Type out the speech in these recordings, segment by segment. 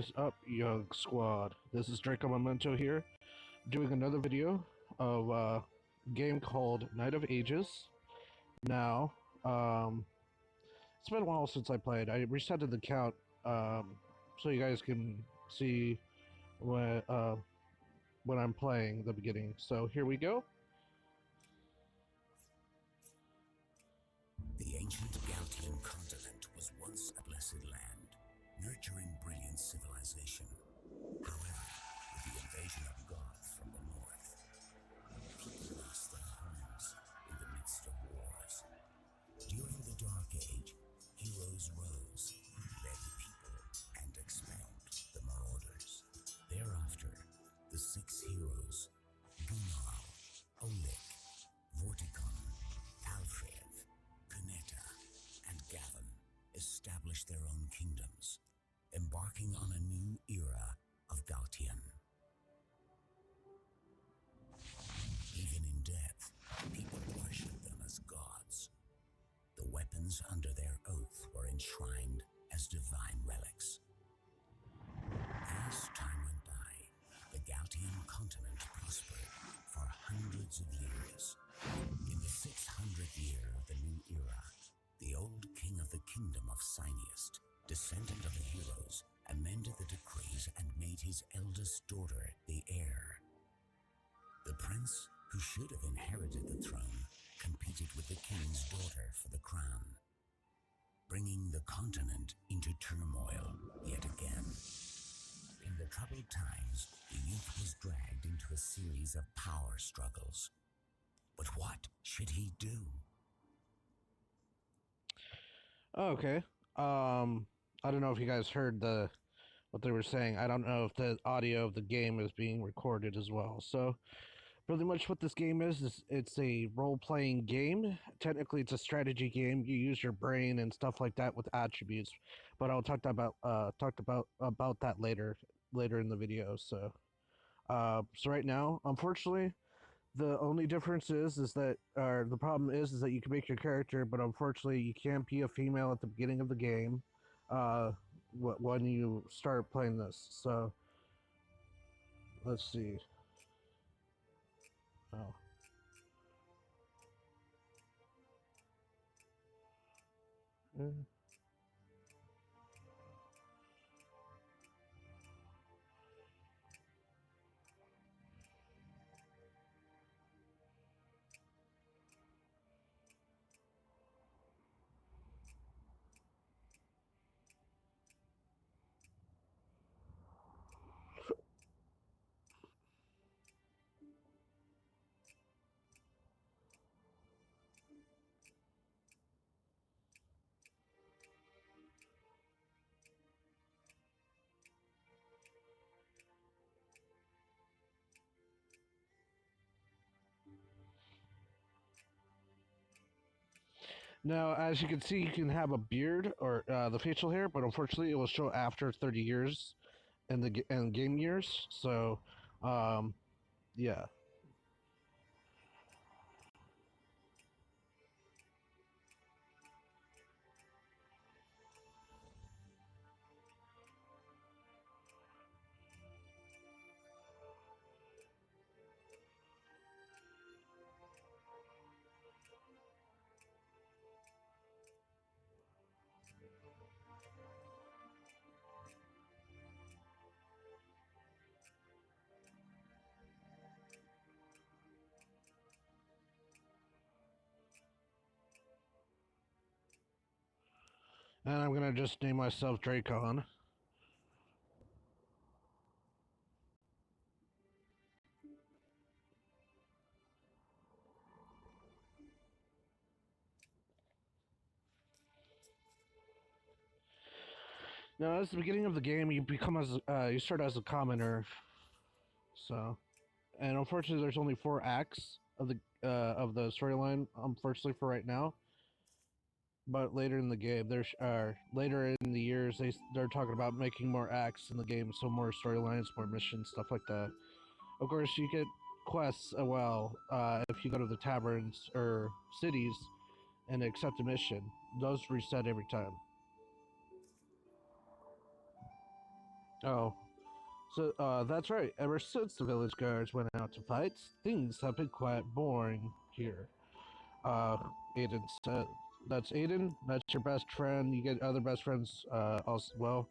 is up, young squad? This is Draco Memento here, doing another video of a game called Night of Ages. Now, it's been a while since I played. I resetted the count so you guys can see when I'm playing the beginning. So here we go. The ancient Galtian continent was once a blessed land, nurturing brilliant civilization. However, with the invasion of gods from the north, people lost their homes in the midst of wars. During the Dark Age, heroes rose, led the people, and expelled the marauders. Thereafter, the six heroes, Gunnar, Oleg, Vortikon, Alfred, Canetta, and Gavin, established their own kingdoms, embarking on a new era of Galtian. Even in death, people worshipped them as gods. The weapons under their oath were enshrined as divine relics. As time went by, the Galtian continent prospered for hundreds of years. In the 600th year of the new era, the old king of the kingdom of Cyniest, descendant of the heroes, amended the decrees and made his eldest daughter the heir. The prince, who should have inherited the throne, competed with the king's daughter for the crown, bringing the continent into turmoil yet again. In the troubled times, the youth was dragged into a series of power struggles. But what should he do? Okay. I don't know if you guys heard what they were saying. I don't know if the audio of the game is being recorded as well. So, pretty much what this game is it's a role-playing game. Technically, it's a strategy game. You use your brain and stuff like that with attributes. But I'll talk about that later in the video. So right now, unfortunately, the only difference is that, or the problem is that you can make your character, but unfortunately you can't be a female at the beginning of the game when you start playing this. So, let's see. Oh. Now, as you can see, you can have a beard or the facial hair, but unfortunately, it will show after 30 years in the game years. So, yeah. And I'm gonna just name myself Dracon. Now, as the beginning of the game, you start as a commoner. So, and unfortunately, there's only 4 acts of the storyline. Unfortunately, for right now. But later in the game, later in the years, they're talking about making more acts in the game, so more storylines, more missions, stuff like that. Of course, you get quests as well if you go to the taverns or cities and accept a mission. Those reset every time. Oh, so that's right. Ever since the village guards went out to fight, things have been quite boring here. Uh, Aiden said, "That's Aiden. That's your best friend. You get other best friends. Also, well,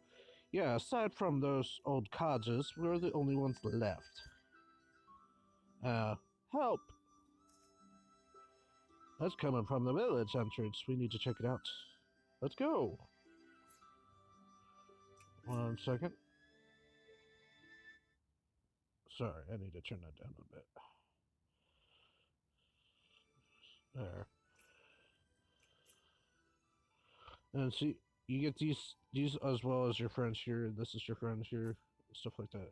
yeah. Aside from those old codgers, we're the only ones left. Uh, help! That's coming from the village entrance. We need to check it out. Let's go. 1 second. Sorry, I need to turn that down a bit. There. And see, you get these as well as your friends here. This is your friends here, stuff like that.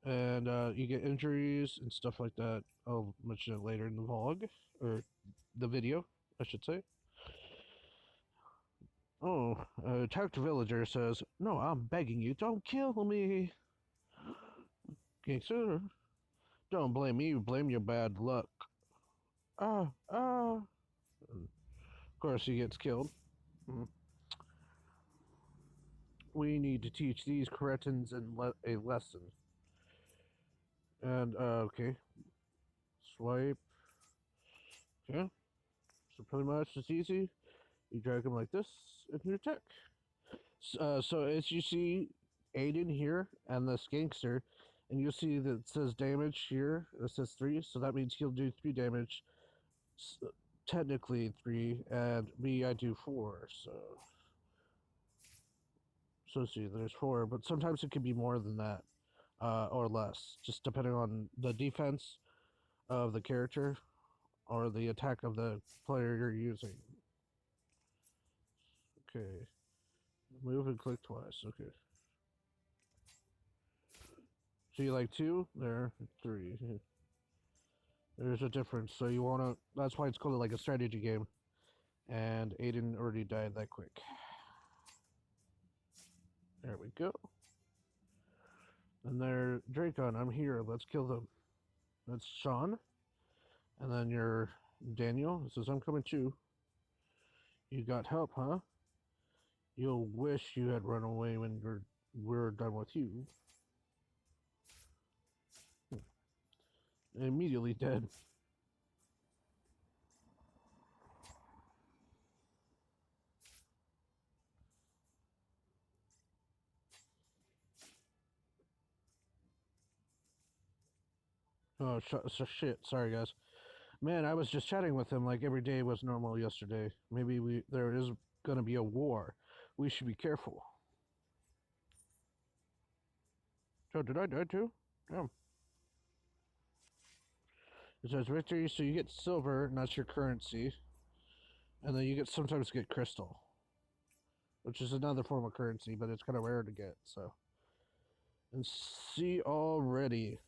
And you get injuries and stuff like that. I'll mention it later in the vlog or the video, I should say. Oh, a attacked villager says, "No, I'm begging you, don't kill me." Gangster, don't blame me. Blame your bad luck. Ah, ah. Of course, he gets killed. Mm. We need to teach these cretins a lesson. And okay, swipe. Okay, so pretty much it's easy. You drag him like this, and you attack. So as you see, Aiden here and this gangster, and you'll see that it says damage here. It says 3, so that means he'll do 3 damage. Technically 3, and me I do 4. So see, there's 4, but sometimes it can be more than that, or less, just depending on the defense of the character or the attack of the player you're using. Okay. Move and click twice. Okay. So you like 2? There. 3. There's a difference. So you wanna... That's why it's called like a strategy game. And Aiden already died that quick. There we go. And there... Dracon, I'm here. Let's kill them. That's Sean. And then you're Daniel. It says, I'm coming too. You got help, huh? You'll wish you had run away when we're done with you. Immediately dead. Oh, shit. Sorry, guys. Man, I was just chatting with him like every day was normal yesterday. Maybe there is gonna be a war. We should be careful. So, did I die too? Damn. It says victory, so you get silver, and that's your currency. And then you sometimes get crystal, which is another form of currency, but it's kind of rare to get, so. And see already.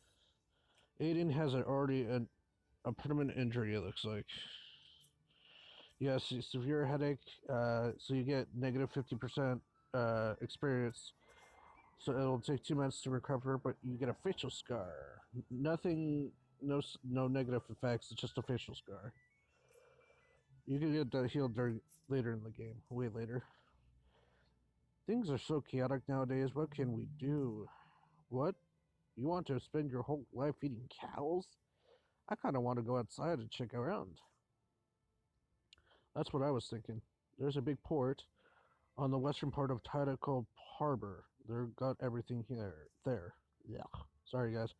Aiden has already a permanent injury, it looks like. Yes, severe headache, so you get negative 50% experience. So it'll take 2 months to recover, but you get a facial scar. Nothing, no negative effects, it's just a facial scar. You can get that healed later in the game, way later. Things are so chaotic nowadays, what can we do? What? You want to spend your whole life eating cows? I kind of want to go outside and check around. That's what I was thinking. There's a big port on the western part of Taida called Harbor. They've got everything there. Yeah. Sorry, guys.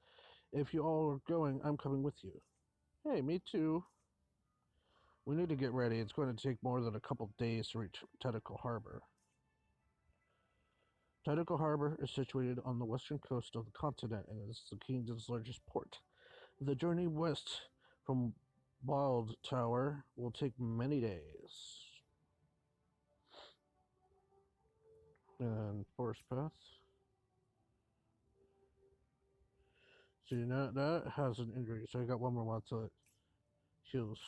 If you all are going, I'm coming with you. Hey, me too. We need to get ready. It's going to take more than a couple days to reach Tentacle Harbor. Tentacle Harbor is situated on the western coast of the continent and is the kingdom's largest port. The journey west from Wild Tower will take many days. And forest path. See, now that has an injury, so I got one more while till it heals.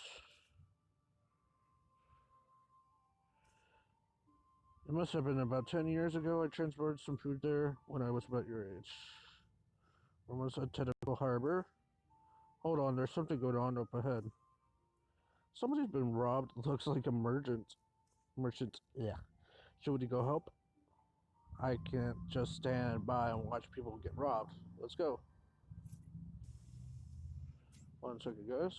It must have been about 10 years ago I transported some food there when I was about your age. We're almost at Tentacle Harbor. Hold on, there's something going on up ahead. Somebody's been robbed. Looks like a merchant. Yeah. Should we go help? I can't just stand by and watch people get robbed. Let's go. 1 second, guys.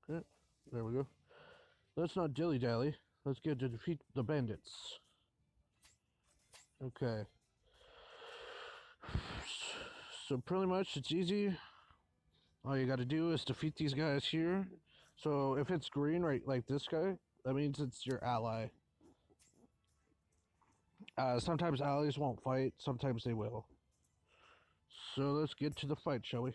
Okay, there we go. Let's not dilly-dally. Let's get to defeat the bandits. Okay. So pretty much it's easy. All you gotta do is defeat these guys here. So if it's green, right, like this guy, that means it's your ally. Sometimes allies won't fight, sometimes they will. So let's get to the fight, shall we?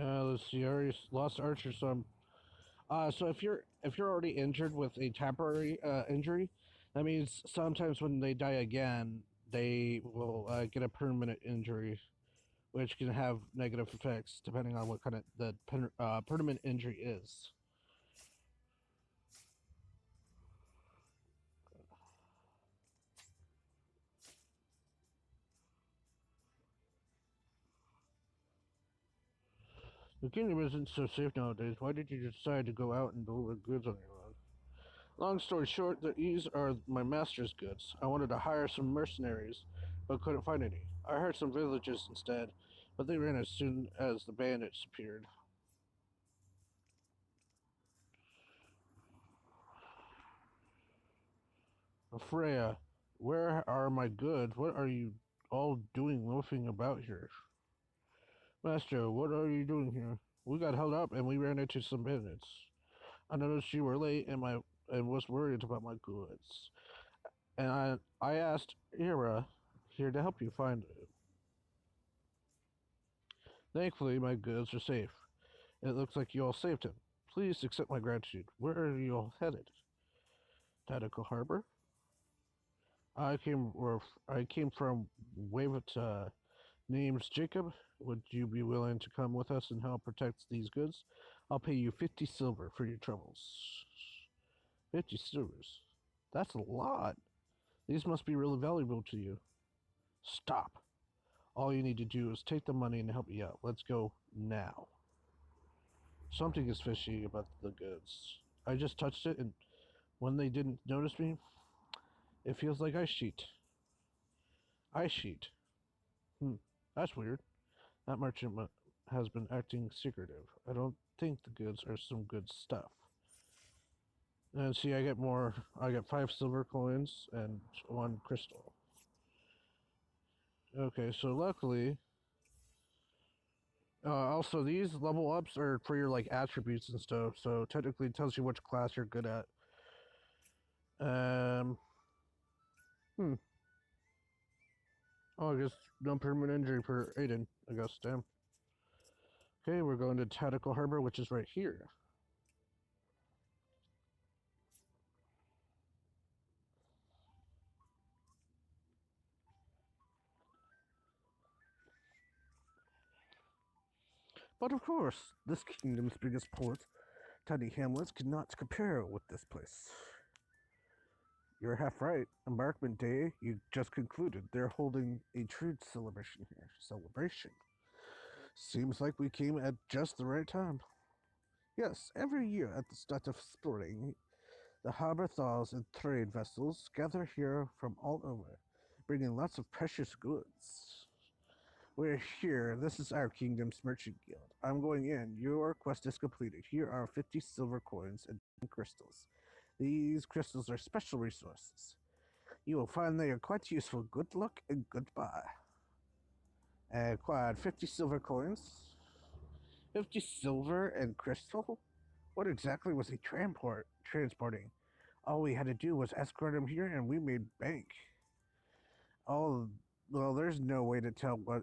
Let's see. I already lost Archer, so if you're already injured with a temporary injury, that means sometimes when they die again, they will get a permanent injury, which can have negative effects depending on what kind of the permanent injury is. The kingdom isn't so safe nowadays. Why did you decide to go out and deliver goods on your own? Long story short, these are my master's goods. I wanted to hire some mercenaries, but couldn't find any. I hired some villagers instead, but they ran as soon as the bandits appeared. Freya, where are my goods? What are you all doing loafing about here? Master, what are you doing here? We got held up and we ran into some bandits. I noticed you were late and was worried about my goods. And I asked Ira here to help you find it. Thankfully, my goods are safe. It looks like you all saved him. Please accept my gratitude. Where are you all headed? Tactical Harbor? I came from Wavata. Name's Jacob. Would you be willing to come with us and help protect these goods? I'll pay you 50 silver for your troubles. 50 silvers? That's a lot. These must be really valuable to you. Stop. All you need to do is take the money and help me out. Let's go now. Something is fishy about the goods. I just touched it, and when they didn't notice me, it feels like ice sheet. Ice sheet. That's weird. That merchant has been acting secretive. I don't think the goods are some good stuff. And see, I get more. I get 5 silver coins and 1 crystal. Okay, so luckily, also these level ups are for your like attributes and stuff. So technically, it tells you which class you're good at. Um. Oh, I guess no permanent injury for Aiden. I guess, damn. Okay, we're going to Tactical Harbor, which is right here. But of course, this kingdom's biggest port, tiny hamlets, cannot compare with this place. You're half right. Embarkment Day you just concluded. They're holding a truce celebration here. Celebration. Seems like we came at just the right time. Yes, every year at the start of spring, the harbor thaws and trade vessels gather here from all over, bringing lots of precious goods. We're here. This is our kingdom's merchant guild. I'm going in. Your quest is completed. Here are 50 silver coins and crystals. These crystals are special resources. You will find they are quite useful. Good luck and goodbye. Acquired 50 silver coins. 50 silver and crystal? What exactly was he transporting? All we had to do was escort him here and we made bank. Oh, well, there's no way to tell what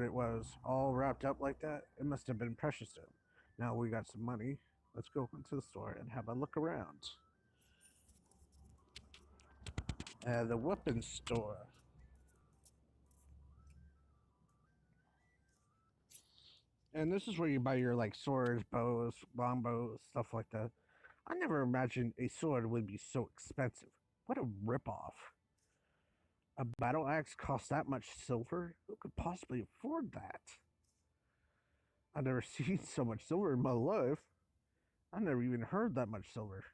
it was. All wrapped up like that? It must have been precious to him. Now we got some money. Let's go into the store and have a look around. The weapons store. And this is where you buy your like swords, bows, longbows, stuff like that. I never imagined a sword would be so expensive. What a ripoff. A battle axe costs that much silver? Who could possibly afford that? I've never seen so much silver in my life. I've never even heard that much silver.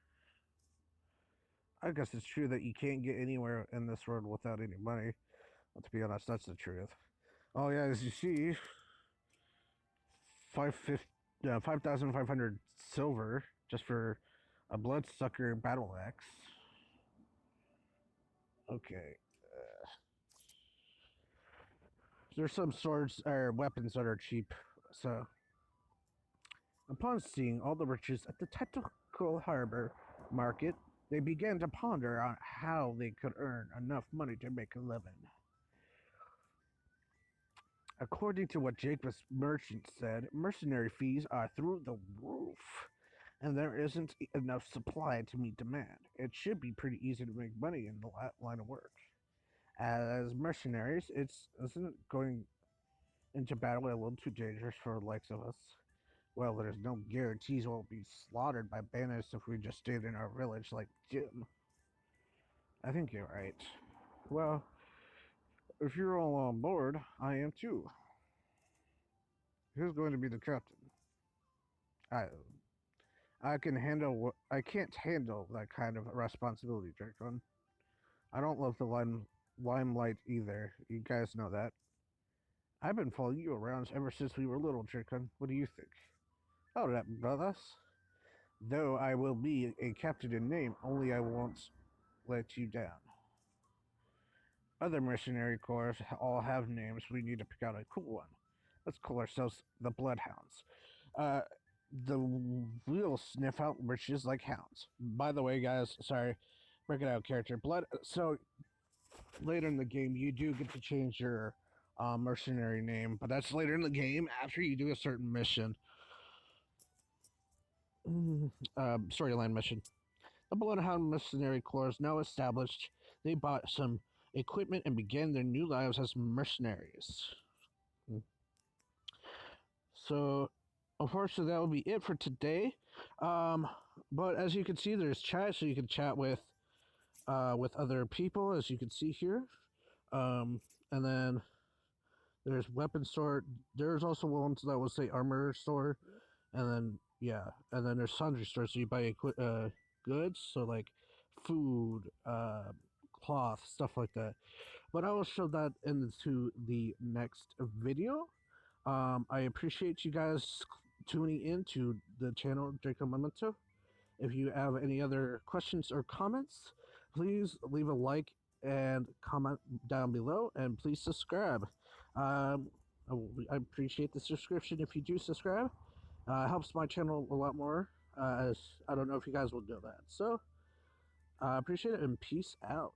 I guess it's true that you can't get anywhere in this world without any money. But to be honest, that's the truth. Oh yeah, as you see, 5,500 silver just for a bloodsucker battle axe. Okay. There's some swords or weapons that are cheap, so upon seeing all the riches at the Tentacle Harbor market, they began to ponder on how they could earn enough money to make a living. According to what Jacob's merchant said, mercenary fees are through the roof, and there isn't enough supply to meet demand. It should be pretty easy to make money in the line of work. As mercenaries, isn't going into battle a little too dangerous for the likes of us? Well, there's no guarantees we'll be slaughtered by bandits if we just stayed in our village like Jim. I think you're right. Well, if you're all on board, I am too. Who's going to be the captain? I I can't handle that kind of responsibility, Dracon. I don't love the limelight either. You guys know that. I've been following you around ever since we were little, Dracon. What do you think? Oh, that brothers. Though I will be a captain in name, only I won't let you down. Other mercenary corps all have names. We need to pick out a cool one. Let's call ourselves the Bloodhounds. Uh, the we'll sniff out riches like hounds. By the way, guys, sorry, breaking out character. So later in the game, you do get to change your mercenary name, but that's later in the game after you do a certain mission. Storyline mission. The Bloodhound Mercenary Corps is now established. They bought some equipment and began their new lives as mercenaries. So, unfortunately, that will be it for today. But as you can see, there's chat, so you can chat with other people, as you can see here. And then there's weapon store. There's also ones that will say armor store, and then and then there's sundry store, so you buy goods, so like food, cloth, stuff like that. But I will show that into the next video. I appreciate you guys tuning in to the channel Draco Memento. If you have any other questions or comments, please leave a like and comment down below, and please subscribe. I appreciate the subscription if you do subscribe. Helps my channel a lot more, as I don't know if you guys will do that. So, I appreciate it, and peace out.